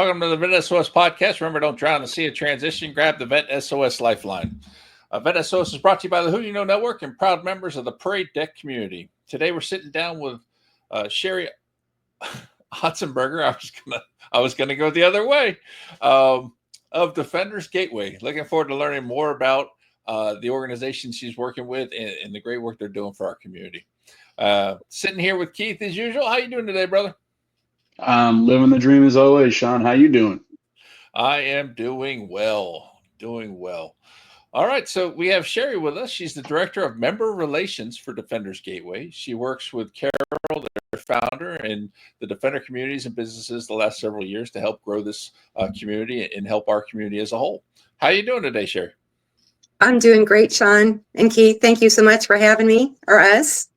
Welcome to the VET S.O.S podcast. Remember, don't drown in the sea of transition. Grab the VET S.O.S lifeline. VET S.O.S is brought to you by the Who You Know Network and proud members of the Parade Deck community. Today, we're sitting down with Cheri Otzenberger. I was gonna go the other way, of Defenders Gateway. Looking forward to learning more about the organization she's working with and the great work they're doing for our community. Sitting here with Keith as usual. How you doing today, brother? I'm living the dream as always, Sean. How you doing? I am doing well. All right, so we have Cheri with us. She's the Director of Member Relations for Defenders Gateway. She works with Carol, their founder, and the Defender communities and businesses the last several years to help grow this community and help our community as a whole. How are you doing today, Cheri? I'm doing great, Sean and Keith. Thank you so much for having me, or us.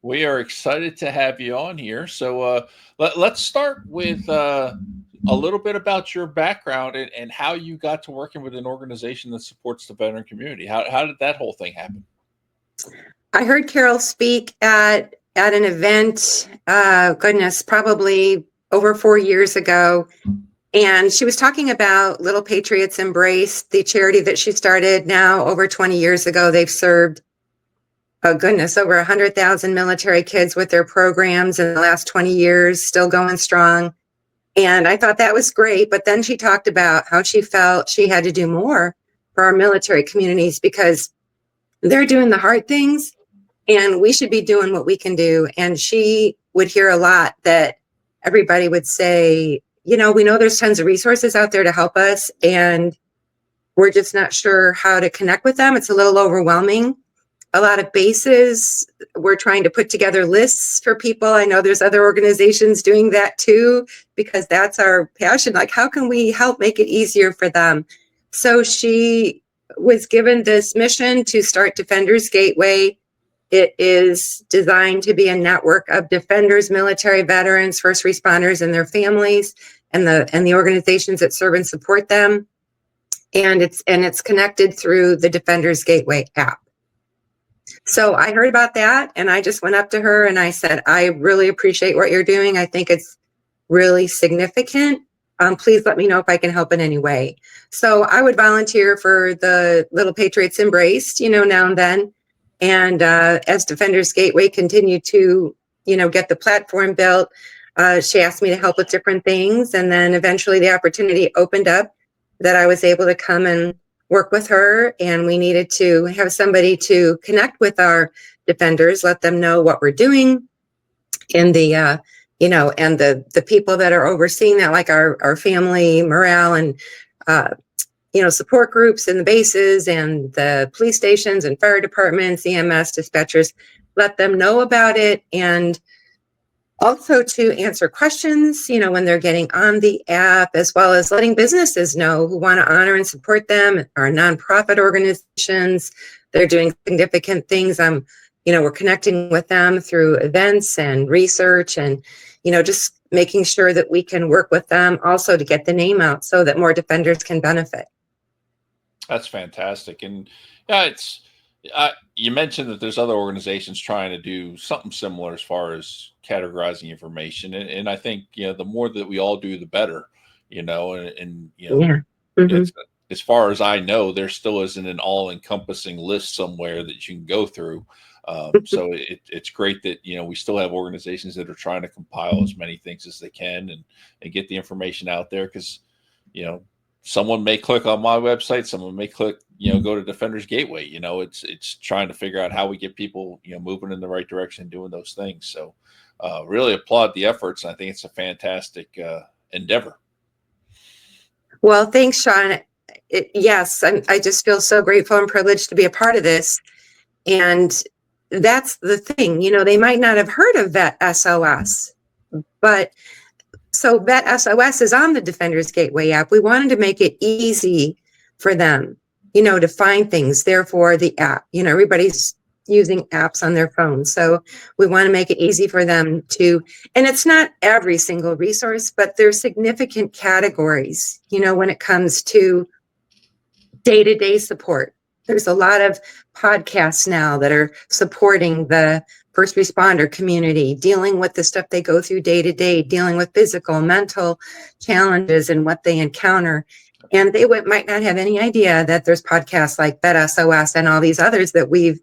We are excited to have you on here. So let's start with a little bit about your background and how you got to working with an organization that supports the veteran community. How did that whole thing happen? I heard Carol speak at an event, probably over 4 years ago. And she was talking about Little Patriots Embrace, the charity that she started now over 20 years ago. They've served over 100,000 military kids with their programs in the last 20 years, still going strong. And I thought that was great. But then she talked about how she felt she had to do more for our military communities because they're doing the hard things and we should be doing what we can do. And she would hear a lot that everybody would say, we know there's tons of resources out there to help us and we're just not sure how to connect with them. It's a little overwhelming. A lot of bases. We're trying to put together lists for people. I know there's other organizations doing that too, because that's our passion. Like, how can we help make it easier for them? So she was given this mission to start Defenders Gateway. It is designed to be a network of defenders, military veterans, first responders, and their families, and the organizations that serve and support them. And it's connected through the Defenders Gateway app. So I heard about that and I just went up to her and I said, I really appreciate what you're doing. I think it's really significant. Please let me know if I can help in any way. So I would volunteer for the Little Patriots Embraced, now and then. And as Defenders Gateway continued to, get the platform built, she asked me to help with different things. And then eventually the opportunity opened up that I was able to come and work with her, and we needed to have somebody to connect with our defenders, let them know what we're doing, and the people that are overseeing that, like our family morale and support groups and the bases and the police stations and fire departments, EMS dispatchers, let them know about it, and also to answer questions, when they're getting on the app, as well as letting businesses know who want to honor and support them, our nonprofit organizations. They're doing significant things. We're connecting with them through events and research and, just making sure that we can work with them also to get the name out so that more defenders can benefit. That's fantastic. And yeah, you mentioned that there's other organizations trying to do something similar as far as categorizing information. And I think, the more that we all do, the better, Yeah. Mm-hmm. As far as I know, there still isn't an all-encompassing list somewhere that you can go through. So it's great that, we still have organizations that are trying to compile as many things as they can and get the information out there. Cause, someone may click on my website, someone may click, go to Defenders Gateway. It's trying to figure out how we get people, moving in the right direction and doing those things. So really applaud the efforts. I think it's a fantastic endeavor. Well, thanks, Sean. Yes, I just feel so grateful and privileged to be a part of this. And that's the thing, they might not have heard of VET S.O.S, but so VET S.O.S is on the Defenders Gateway app. We wanted to make it easy for them, to find things. Therefore, the app, everybody's using apps on their phones. So we want to make it easy for them to, and it's not every single resource, but there's significant categories, when it comes to day-to-day support. There's a lot of podcasts now that are supporting the first responder community, dealing with the stuff they go through day to day, dealing with physical, mental challenges and what they encounter. And they might not have any idea that there's podcasts like VET S.O.S and all these others that we've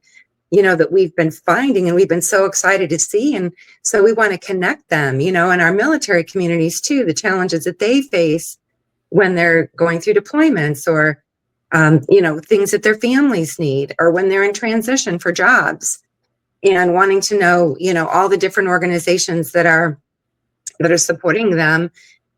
been finding and we've been so excited to see. And so we want to connect them, in our military communities too, the challenges that they face when they're going through deployments or, things that their families need, or when they're in transition for jobs, and wanting to know, all the different organizations that are supporting them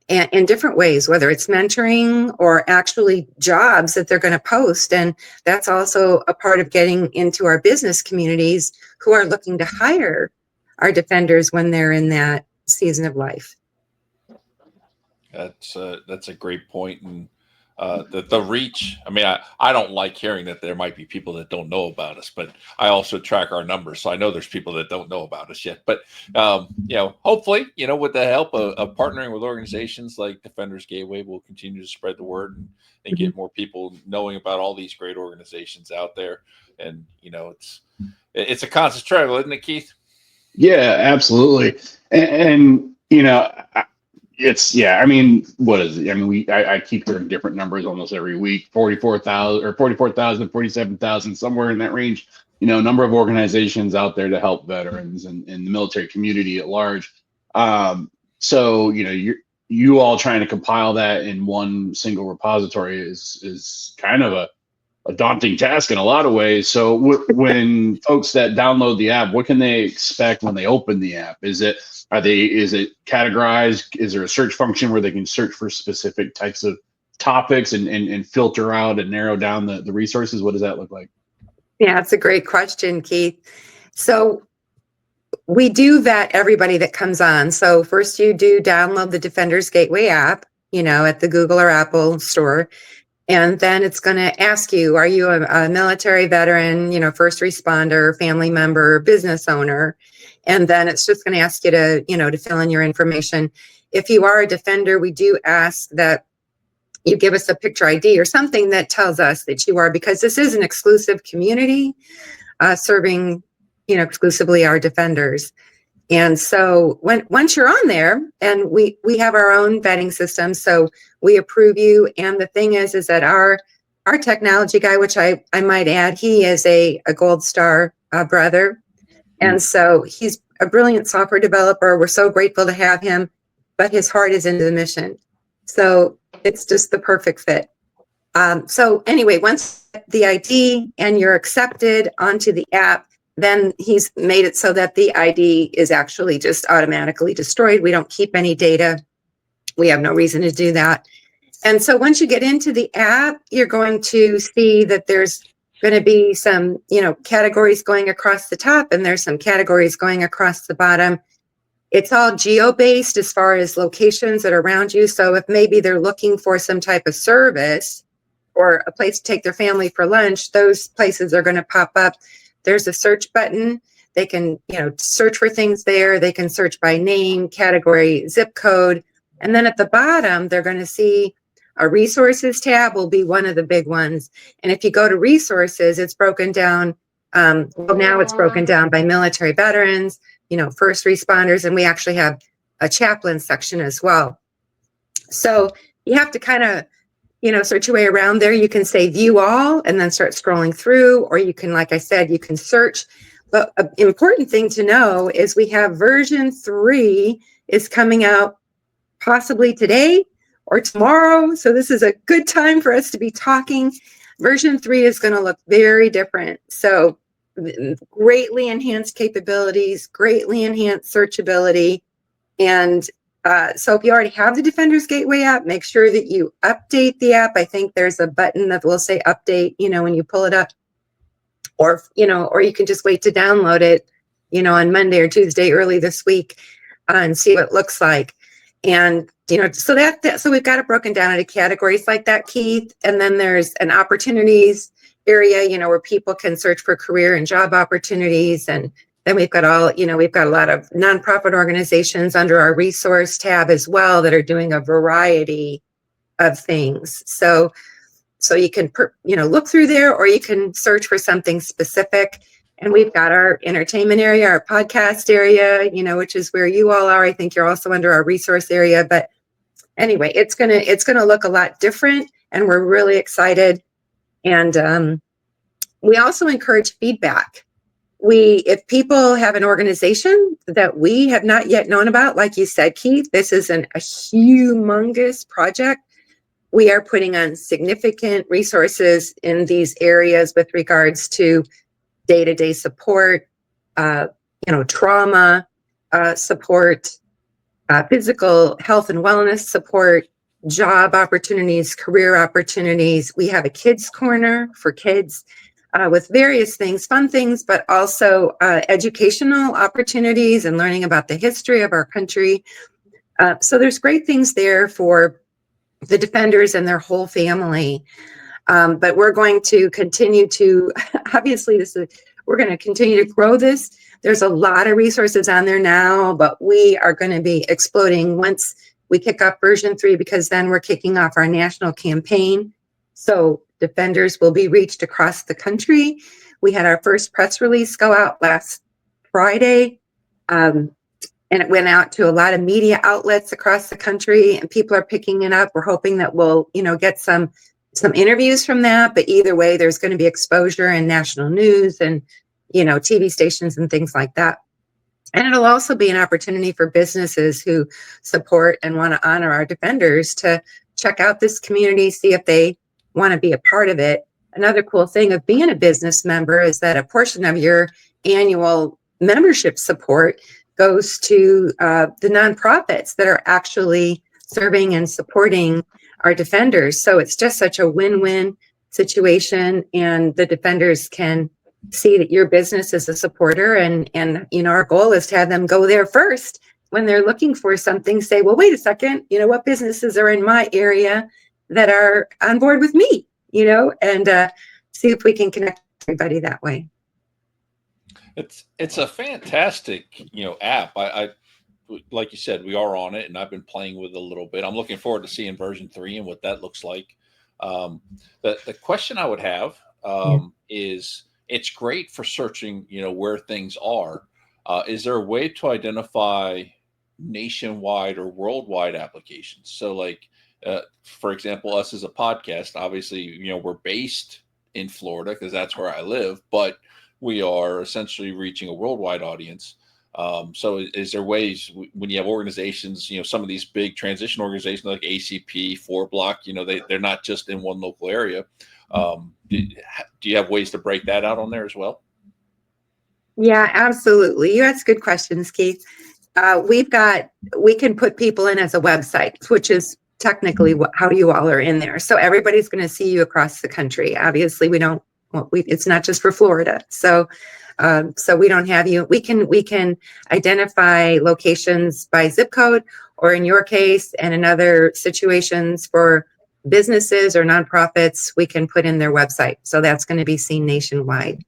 in different ways, whether it's mentoring or actually jobs that they're going to post. And that's also a part of getting into our business communities who are looking to hire our defenders when they're in that season of life. That's a great point. And the reach. I mean, I don't like hearing that there might be people that don't know about us, but I also track our numbers, so I know there's people that don't know about us yet. But hopefully, with the help of partnering with organizations like Defenders Gateway, we'll continue to spread the word and get more people knowing about all these great organizations out there. And it's a constant struggle, isn't it, Keith? Yeah, absolutely. And I mean, what is it? I mean, I keep hearing different numbers almost every week, 44,000 or 44,000, 47,000, somewhere in that range, number of organizations out there to help veterans and the military community at large. So, you all trying to compile that in one single repository is kind of a daunting task in a lot of ways. So when folks that download the app, what can they expect when they open the app? Is it categorized? Is there a search function where they can search for specific types of topics and filter out and narrow down the resources? What does that look like? Yeah, it's a great question, Keith. So we do vet everybody that comes on. So first you do download the Defenders Gateway app, at the Google or Apple store. And then it's going to ask you, are you a military veteran, first responder, family member, business owner? And then it's just going to ask you to fill in your information. If you are a defender, we do ask that you give us a picture ID or something that tells us that you are, because this is an exclusive community serving, exclusively our defenders. And so once you're on there, and we have our own vetting system, so we approve you. And the thing is that our technology guy, which I might add, he is a Gold Star brother. And so he's a brilliant software developer. We're so grateful to have him, but his heart is into the mission. So it's just the perfect fit. So anyway, once the ID and you're accepted onto the app, then he's made it so that the ID is actually just automatically destroyed. We don't keep any data. We have no reason to do that. And so once you get into the app, you're going to see that there's going to be some, categories going across the top, and there's some categories going across the bottom. It's all geo-based as far as locations that are around you. So if maybe they're looking for some type of service or a place to take their family for lunch, those places are going to pop up. There's a search button. They can, search for things there. They can search by name, category, zip code. And then at the bottom, they're going to see a resources tab will be one of the big ones. And if you go to resources, it's broken down. Now it's broken down by military veterans, first responders, and we actually have a chaplain section as well. So you have to kind of, search your way around there. You can say view all and then start scrolling through, or you can, like I said, you can search. But an important thing to know is we have version 3 is coming out possibly today or tomorrow. So this is a good time for us to be talking. Version 3 is going to look very different. So greatly enhanced capabilities, greatly enhanced searchability. And so if you already have the Defenders Gateway app, make sure that you update the app. I think there's a button that will say update, when you pull it up, or you can just wait to download it, on Monday or Tuesday early this week and see what it looks like. And, so we've got it broken down into categories like that, Keith. And then there's an opportunities area, where people can search for career and job opportunities. And then we've got a lot of nonprofit organizations under our resource tab as well that are doing a variety of things. So you can, look through there, or you can search for something specific. And we've got our entertainment area, our podcast area, which is where you all are. I think you're also under our resource area. But anyway, it's gonna look a lot different, and we're really excited. And we also encourage feedback. If people have an organization that we have not yet known about, like you said, Keith, this is a humongous project. We are putting on significant resources in these areas with regards to day-to-day support, trauma support, physical health and wellness support, job opportunities, career opportunities. We have a kids corner for kids with various things, fun things, but also educational opportunities and learning about the history of our country. So there's great things there for the defenders and their whole family. But we're going to continue to, obviously, we're going to continue to grow this. There's a lot of resources on there now, but we are going to be exploding once we kick off version 3, because then we're kicking off our national campaign. So defenders will be reached across the country. We had our first press release go out last Friday, and it went out to a lot of media outlets across the country, and people are picking it up. We're hoping that we'll, get some interviews from that, but either way, there's going to be exposure in national news and, TV stations and things like that. And it'll also be an opportunity for businesses who support and want to honor our defenders to check out this community, see if they want to be a part of it. Another cool thing of being a business member is that a portion of your annual membership support goes to the nonprofits that are actually serving and supporting our defenders. So it's just such a win-win situation, and the defenders can see that your business is a supporter, and our goal is to have them go there first when they're looking for something. Say, well, wait a second, what businesses are in my area that are on board with me, and see if we can connect everybody that way. It's a fantastic app. I like you said, we are on it, and I've been playing with it a little bit. I'm looking forward to seeing version 3 and what that looks like. The question I would have is, it's great for searching, where things are. Is there a way to identify nationwide or worldwide applications? So like, for example, us as a podcast, obviously, we're based in Florida because that's where I live, but we are essentially reaching a worldwide audience. So is there ways when you have organizations, some of these big transition organizations like ACP, 4Block, they're not just in one local area. Do you have ways to break that out on there as well? Yeah, absolutely. You ask good questions, Keith. We can put people in as a website, which is technically how you all are in there. So everybody's going to see you across the country. Obviously, it's not just for Florida. So we don't have you. We can identify locations by zip code, or in your case, and in other situations for businesses or nonprofits, we can put in their website. So that's going to be seen nationwide.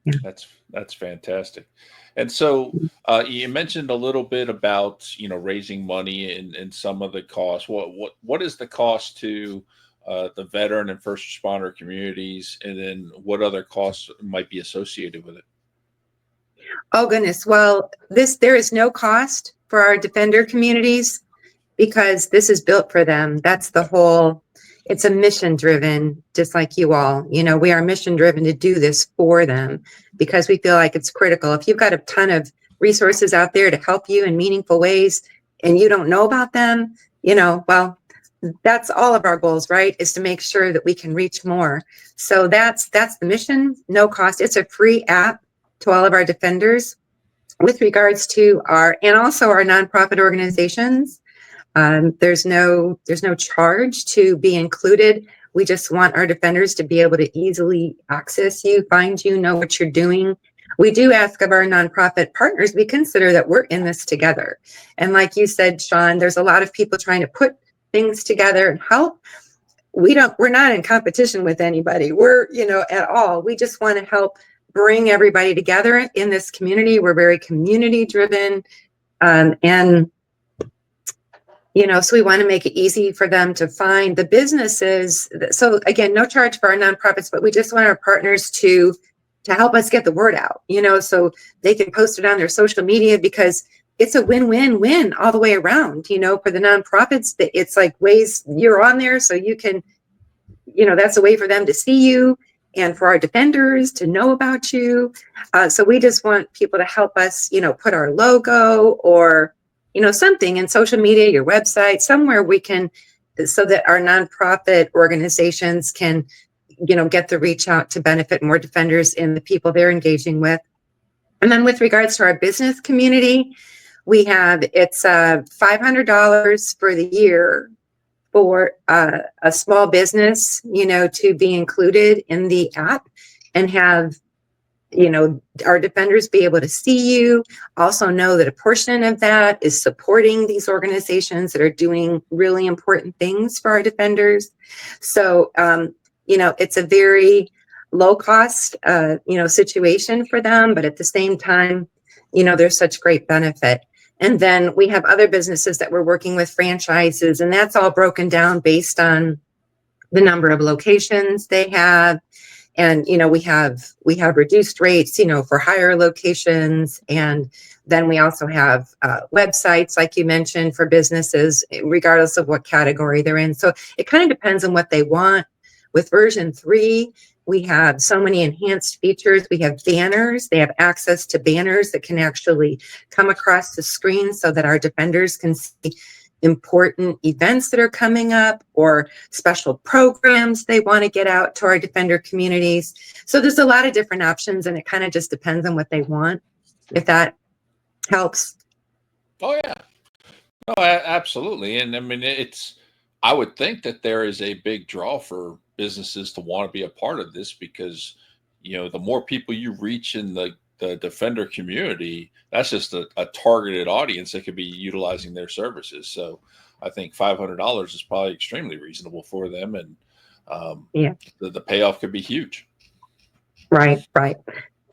Yeah. That's fantastic. And so you mentioned a little bit about, raising money and some of the costs. What is the cost to the veteran and first responder communities, and then what other costs might be associated with it? Oh goodness. Well, there is no cost for our defender communities because this is built for them. That's the whole, it's a mission driven, just like you all, we are mission driven to do this for them because we feel like it's critical. If you've got a ton of resources out there to help you in meaningful ways and you don't know about them, well, that's all of our goals, right? Is to make sure that we can reach more. So that's the mission, no cost. It's a free app to all of our defenders. With regards to and also our nonprofit organizations, there's no charge to be included. We just want our defenders to be able to easily access you, find you, know what you're doing. We do ask of our nonprofit partners, we consider that we're in this together. And like you said, Sean, there's a lot of people trying to put things together and help. We're not in competition with anybody. We're, at all. We just want to help bring everybody together in this community. We're very community driven. And so we want to make it easy for them to find the businesses. So again, no charge for our nonprofits, but we just want our partners to to help us get the word out, so they can post it on their social media, because it's a win-win-win all the way around, for the nonprofits. It's like ways you're on there, so you can, that's a way for them to see you, and for our defenders to know about you. So we just want people to help us, put our logo or, something in social media, your website, somewhere we can, so that our nonprofit organizations can, get the reach out to benefit more defenders and the people they're engaging with. And then with regards to our business community, it's $500 for the year for a small business, to be included in the app and have, our defenders be able to see you. Also know that a portion of that is supporting these organizations that are doing really important things for our defenders. So, it's a very low cost, situation for them, but at the same time, there's such great benefit. And then we have other businesses that we're working with, franchises, and that's all broken down based on the number of locations they have. And, we have reduced rates, for higher locations. And then we also have websites, like you mentioned, for businesses, regardless of what category they're in. So it kind of depends on what they want. With version 3, we have so many enhanced features. We have banners. They have access to banners that can actually come across the screen so that our defenders can see important events that are coming up or special programs they want to get out to our defender communities. So there's a lot of different options, and it kind of just depends on what they want, if that helps. Oh, yeah. No, absolutely. And I mean, I would think that there is a big draw for businesses to want to be a part of this, because, the more people you reach in the defender community, that's just a targeted audience that could be utilizing their services. So I think $500 is probably extremely reasonable for them. And the payoff could be huge. Right.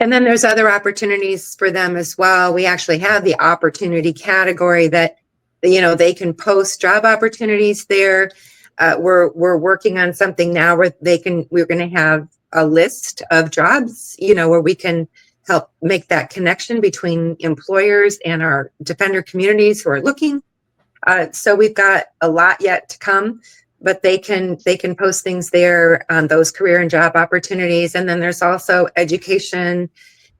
And then there's other opportunities for them as well. We actually have the opportunity category that, they can post job opportunities there. We're working on something now where we're going to have a list of jobs, where we can help make that connection between employers and our defender communities who are looking. So we've got a lot yet to come, but they can post things there on those career and job opportunities. And then there's also education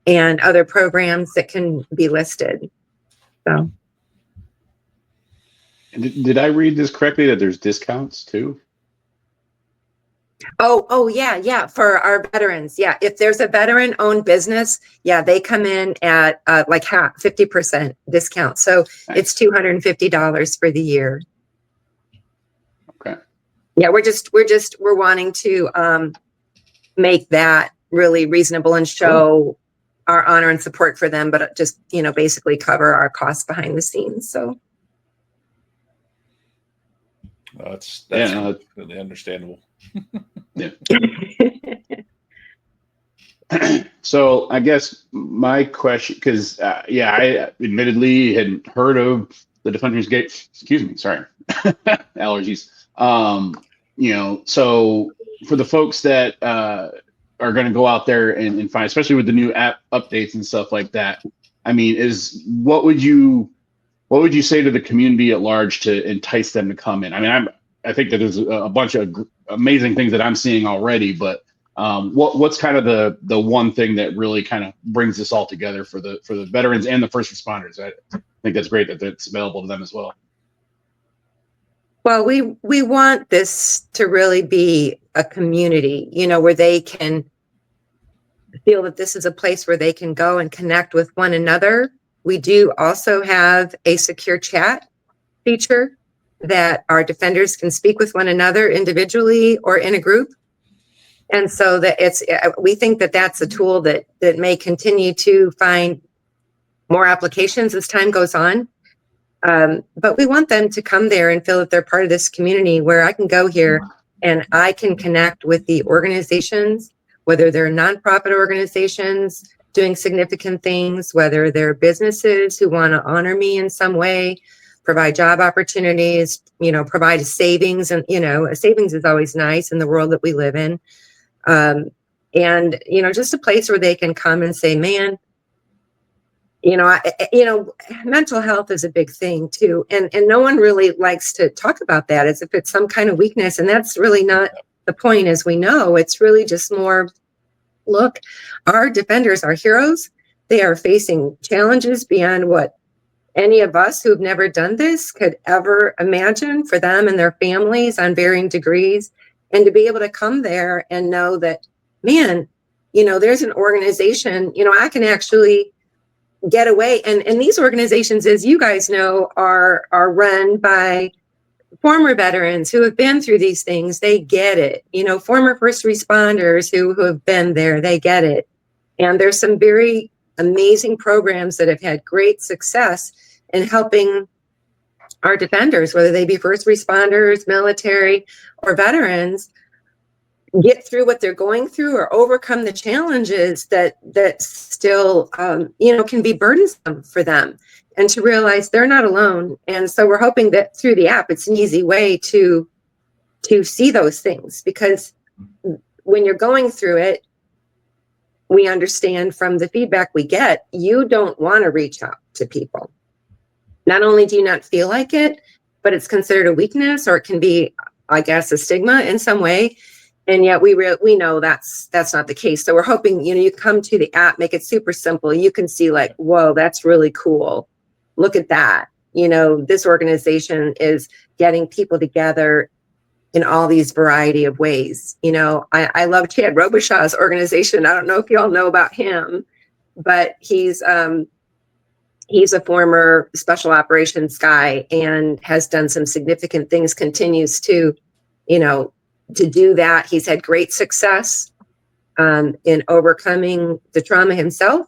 and other programs that can be listed. So. Did I read this correctly that there's discounts too? Oh, yeah. For our veterans. Yeah. If there's a veteran owned business, they come in at like 50% discount. So nice. It's $250 for the year. Okay. Yeah. We're wanting to make that really reasonable and show our honor and support for them, but just, basically cover our costs behind the scenes. So. That's really understandable. Yeah. So I guess my question, because I admittedly hadn't heard of the Defenders Gate. Excuse me, sorry, allergies. So for the folks that are going to go out there and find, especially with the new app updates and stuff like that, I mean, what would you say to the community at large to entice them to come in? I mean, I think that there's a bunch of amazing things that I'm seeing already, but what's kind of the one thing that really kind of brings this all together for the veterans and the first responders? I think that's great that it's available to them as well. Well, we want this to really be a community, where they can feel that this is a place where they can go and connect with one another. We do also have a secure chat feature that our defenders can speak with one another individually or in a group. And so that we think that that's a tool that may continue to find more applications as time goes on. But we want them to come there and feel that they're part of this community where I can go here and I can connect with the organizations, whether they're nonprofit organizations doing significant things, whether they're businesses who want to honor me in some way, provide job opportunities, provide a savings. And, a savings is always nice in the world that we live in. And, just a place where they can come and say, man, mental health is a big thing too. And no one really likes to talk about that as if it's some kind of weakness. And that's really not the point, as we know. It's really just more, look, our defenders are heroes. They are facing challenges beyond what any of us who've never done this could ever imagine for them and their families on varying degrees. And to be able to come there and know that, man, there's an organization, I can actually get away. And these organizations, as you guys know, are run by former veterans who have been through these things. They get it. Former first responders who have been there, they get it. And there's some very amazing programs that have had great success in helping our defenders, whether they be first responders, military, or veterans, get through what they're going through or overcome the challenges that still can be burdensome for them, and to realize they're not alone. And so we're hoping that through the app, it's an easy way to see those things, because when you're going through it, we understand from the feedback we get, you don't want to reach out to people. Not only do you not feel like it, but it's considered a weakness, or it can be, I guess, a stigma in some way. And yet we know that's not the case. So we're hoping, you come to the app, make it super simple. You can see like, whoa, that's really cool. Look at that. This organization is getting people together in all these variety of ways. I love Chad Robichaux's organization. I don't know if you all know about him, but he's a former special operations guy and has done some significant things, continues to do that. He's had great success in overcoming the trauma himself.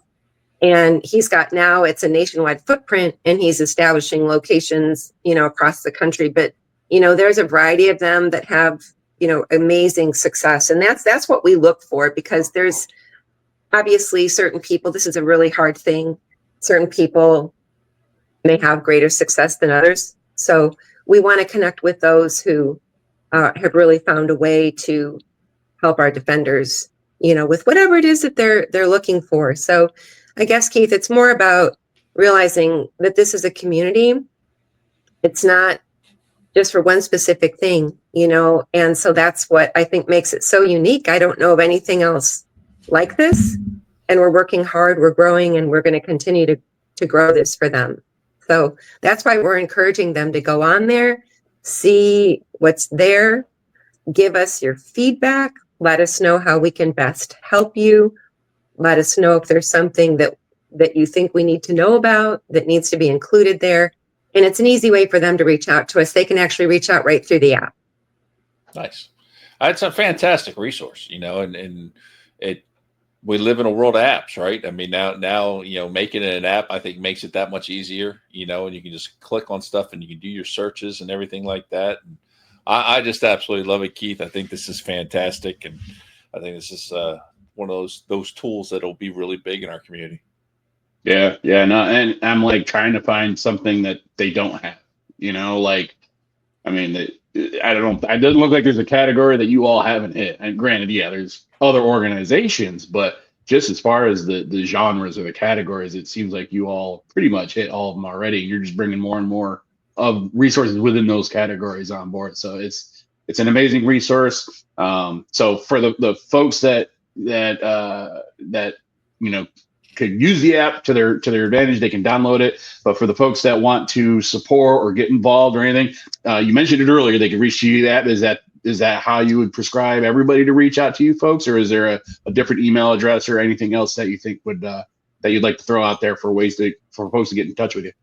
And he's got now, it's a nationwide footprint, and he's establishing locations, across the country. But, there's a variety of them that have, amazing success. And that's what we look for, because there's obviously certain people, this is a really hard thing. Certain people may have greater success than others. So we want to connect with those who have really found a way to help our defenders, with whatever it is that they're looking for. So I guess, Keith, it's more about realizing that this is a community. It's not just for one specific thing, and so that's what I think makes it so unique. I don't know of anything else like this, and we're working hard, we're growing, and we're going to continue to grow this for them. So that's why we're encouraging them to go on there, see what's there, give us your feedback, let us know how we can best help you, let us know if there's something that you think we need to know about that needs to be included there. And it's an easy way for them to reach out to us. They can actually reach out right through the app. Nice. It's a fantastic resource, and we live in a world of apps, right? I mean, now, making it an app, I think, makes it that much easier, and you can just click on stuff and you can do your searches and everything like that. And I just absolutely love it, Keith. I think this is fantastic. And I think this is one of those tools that'll be really big in our community. Yeah. No, and I'm like trying to find something that they don't have, I mean, I don't know. It doesn't look like there's a category that you all haven't hit. And granted, yeah, there's other organizations, but just as far as the genres or the categories, it seems like you all pretty much hit all of them already. You're just bringing more and more of resources within those categories on board. So it's an amazing resource. So for the folks that could use the app to their advantage, they can download it. But for the folks that want to support or get involved or anything, you mentioned it earlier, they can reach you that. Is that how you would prescribe everybody to reach out to you folks, or is there a different email address or anything else that you think would that you'd like to throw out there for folks to get in touch with you?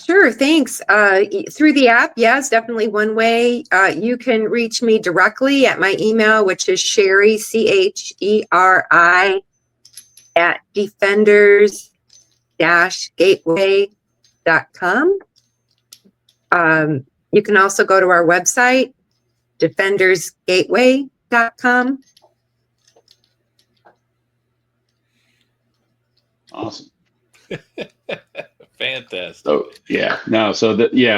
Sure, thanks. Through the app, it's definitely one way. You can reach me directly at my email, which is Cheri, Cheri, at defenders-gateway.com. You can also go to our website, defendersgateway.com. Awesome. Fantastic. So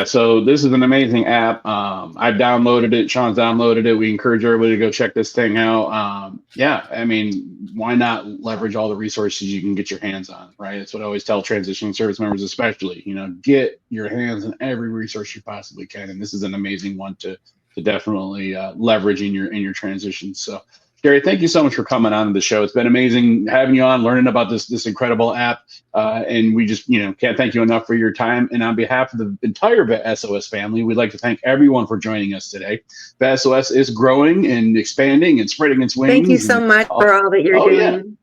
so this is an amazing app. I've downloaded it. Sean's downloaded it. We encourage everybody to go check this thing out. I mean, why not leverage all the resources you can get your hands on, right? That's what I always tell transitioning service members, especially, get your hands on every resource you possibly can. And this is an amazing one to definitely leverage in your transition. So Cheri, thank you so much for coming on the show. It's been amazing having you on, learning about this incredible app. And we just, can't thank you enough for your time. And on behalf of the entire VET S.O.S family, we'd like to thank everyone for joining us today. VET S.O.S is growing and expanding and spreading its wings. Thank you so much for all that you're doing.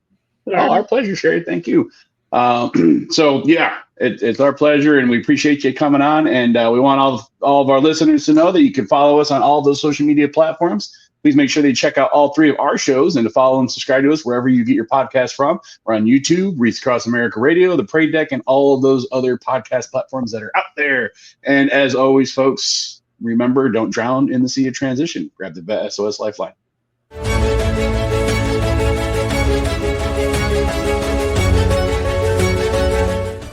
Yeah. Oh, our pleasure, Cheri. Thank you. It's our pleasure, and we appreciate you coming on. And we want all of our listeners to know that you can follow us on all those social media platforms. Please make sure that you check out all 3 of our shows and to follow and subscribe to us wherever you get your podcast from. We're on YouTube, Wreaths Across America Radio, The Parade Deck, and all of those other podcast platforms that are out there. And as always, folks, remember, don't drown in the sea of transition. Grab the VET S.O.S Lifeline.